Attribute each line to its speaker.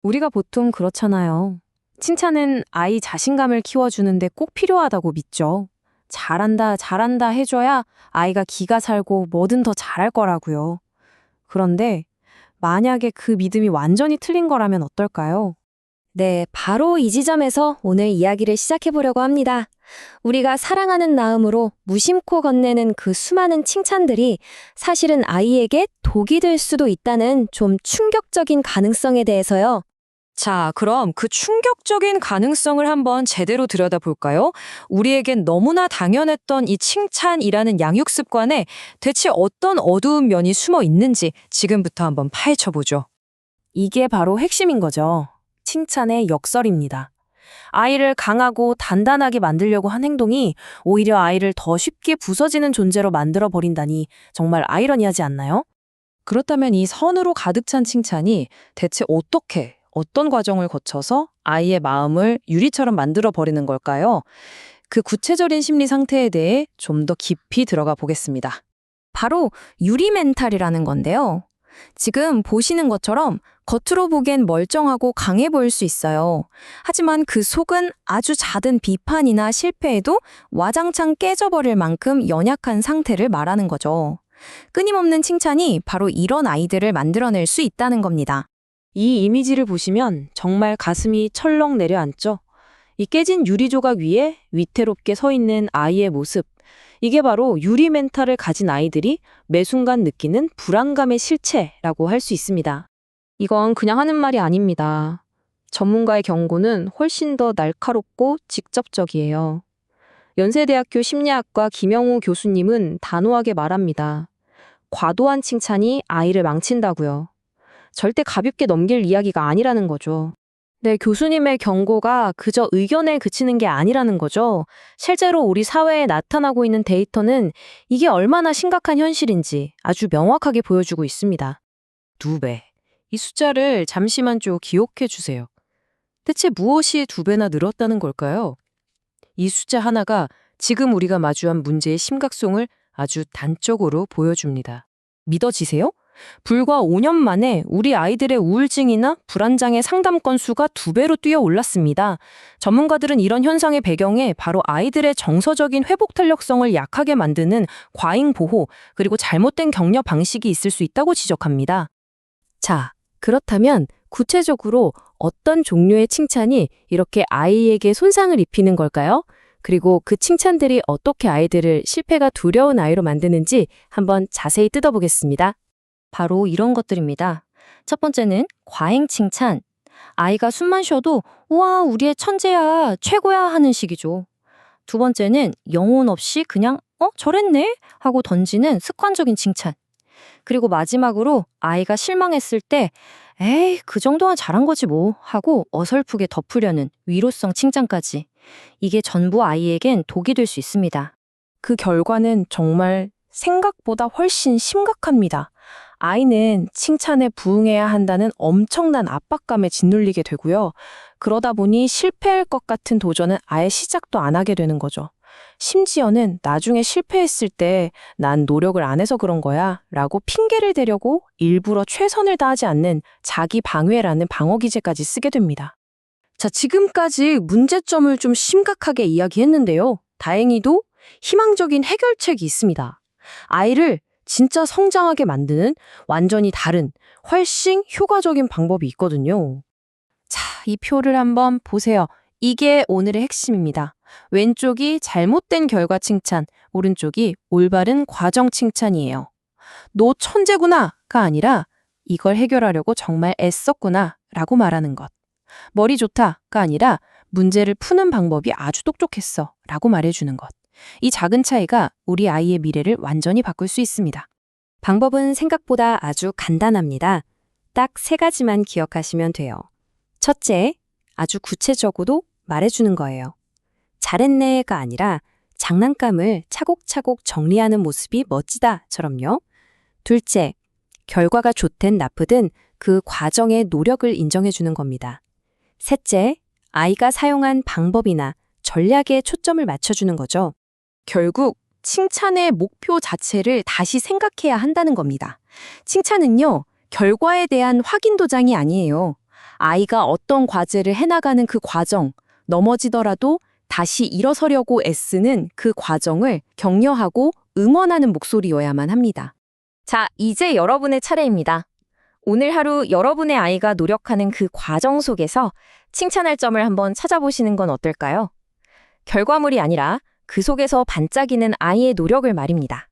Speaker 1: 우리가 보통 그렇잖아요. 칭찬은 아이 자신감을 키워주는데 꼭 필요하다고 믿죠. 잘한다, 잘한다 해줘야 아이가 기가 살고 뭐든 더 잘할 거라고요. 그런데 만약에 그 믿음이 완전히 틀린 거라면 어떨까요?
Speaker 2: 네, 바로 이 지점에서 오늘 이야기를 시작해 보려고 합니다. 우리가 사랑하는 마음으로 무심코 건네는 그 수많은 칭찬들이 사실은 아이에게 독이 될 수도 있다는 좀 충격적인 가능성에 대해서요.
Speaker 1: 자, 그럼 그 충격적인 가능성을 한번 제대로 들여다볼까요? 우리에겐 너무나 당연했던 이 칭찬이라는 양육 습관에 대체 어떤 어두운 면이 숨어 있는지 지금부터 한번 파헤쳐보죠. 이게 바로 핵심인 거죠. 칭찬의 역설입니다. 아이를 강하고 단단하게 만들려고 한 행동이 오히려 아이를 더 쉽게 부서지는 존재로 만들어 버린다니 정말 아이러니하지 않나요? 그렇다면 이 선으로 가득 찬 칭찬이 대체 어떤 과정을 거쳐서 아이의 마음을 유리처럼 만들어 버리는 걸까요? 그 구체적인 심리 상태에 대해 좀 더 깊이 들어가 보겠습니다. 바로 유리 멘탈이라는 건데요. 지금 보시는 것처럼 겉으로 보기엔 멀쩡하고 강해 보일 수 있어요. 하지만 그 속은 아주 잦은 비판이나 실패에도 와장창 깨져버릴 만큼 연약한 상태를 말하는 거죠. 끊임없는 칭찬이 바로 이런 아이들을 만들어낼 수 있다는 겁니다. 이 이미지를 보시면 정말 가슴이 철렁 내려앉죠. 이 깨진 유리 조각 위에 위태롭게 서 있는 아이의 모습. 이게 바로 유리 멘탈을 가진 아이들이 매 순간 느끼는 불안감의 실체라고 할 수 있습니다. 이건 그냥 하는 말이 아닙니다. 전문가의 경고는 훨씬 더 날카롭고 직접적이에요. 연세대학교 심리학과 김영우 교수님은 단호하게 말합니다. 과도한 칭찬이 아이를 망친다고요. 절대 가볍게 넘길 이야기가 아니라는 거죠. 네, 교수님의 경고가 그저 의견에 그치는 게 아니라는 거죠. 실제로 우리 사회에 나타나고 있는 데이터는 이게 얼마나 심각한 현실인지 아주 명확하게 보여주고 있습니다. 2배. 이 숫자를 잠시만 좀 기억해 주세요. 대체 무엇이 2배나 늘었다는 걸까요? 이 숫자 하나가 지금 우리가 마주한 문제의 심각성을 아주 단적으로 보여줍니다. 믿어지세요? 불과 5년 만에 우리 아이들의 우울증이나 불안장애 상담 건수가 2배로 뛰어 올랐습니다. 전문가들은 이런 현상의 배경에 바로 아이들의 정서적인 회복 탄력성을 약하게 만드는 과잉 보호, 그리고 잘못된 격려 방식이 있을 수 있다고 지적합니다. 자, 그렇다면 구체적으로 어떤 종류의 칭찬이 이렇게 아이에게 손상을 입히는 걸까요? 그리고 그 칭찬들이 어떻게 아이들을 실패가 두려운 아이로 만드는지 한번 자세히 뜯어보겠습니다. 바로 이런 것들입니다. 첫 번째는 과잉 칭찬. 아이가 숨만 쉬어도 우와, 우리 애 천재야, 최고야 하는 식이죠. 두 번째는 영혼 없이 그냥 저랬네 하고 던지는 습관적인 칭찬. 그리고 마지막으로 아이가 실망했을 때 에이, 그 정도만 잘한 거지 뭐 하고 어설프게 덮으려는 위로성 칭찬까지. 이게 전부 아이에겐 독이 될 수 있습니다. 그 결과는 정말 생각보다 훨씬 심각합니다. 아이는 칭찬에 부응해야 한다는 엄청난 압박감에 짓눌리게 되고요. 그러다 보니 실패할 것 같은 도전은 아예 시작도 안 하게 되는 거죠. 심지어는 나중에 실패했을 때 난 노력을 안 해서 그런 거야 라고 핑계를 대려고 일부러 최선을 다하지 않는 자기 방해라는 방어 기제까지 쓰게 됩니다. 자, 지금까지 문제점을 좀 심각하게 이야기했는데요. 다행히도 희망적인 해결책이 있습니다. 아이를 진짜 성장하게 만드는 완전히 다른, 훨씬 효과적인 방법이 있거든요. 자, 이 표를 한번 보세요. 이게 오늘의 핵심입니다. 왼쪽이 잘못된 결과 칭찬, 오른쪽이 올바른 과정 칭찬이에요. 너 천재구나가 아니라 이걸 해결하려고 정말 애썼구나 라고 말하는 것. 머리 좋다가 아니라 문제를 푸는 방법이 아주 똑똑했어 라고 말해주는 것. 이 작은 차이가 우리 아이의 미래를 완전히 바꿀 수 있습니다. 방법은 생각보다 아주 간단합니다. 딱 3가지만 기억하시면 돼요. 첫째, 아주 구체적으로 말해주는 거예요. 잘했네가 아니라 장난감을 차곡차곡 정리하는 모습이 멋지다처럼요. 둘째, 결과가 좋든 나쁘든 그 과정의 노력을 인정해주는 겁니다. 셋째, 아이가 사용한 방법이나 전략에 초점을 맞춰주는 거죠. 결국 칭찬의 목표 자체를 다시 생각해야 한다는 겁니다. 칭찬은요, 결과에 대한 확인 도장이 아니에요.
Speaker 3: 아이가 어떤 과제를 해나가는 그 과정, 넘어지더라도 다시 일어서려고 애쓰는 그 과정을 격려하고 응원하는 목소리여야만 합니다.
Speaker 2: 자, 이제 여러분의 차례입니다. 오늘 하루 여러분의 아이가 노력하는 그 과정 속에서 칭찬할 점을 한번 찾아보시는 건 어떨까요? 결과물이 아니라 그 속에서 반짝이는 아이의 노력을 말입니다.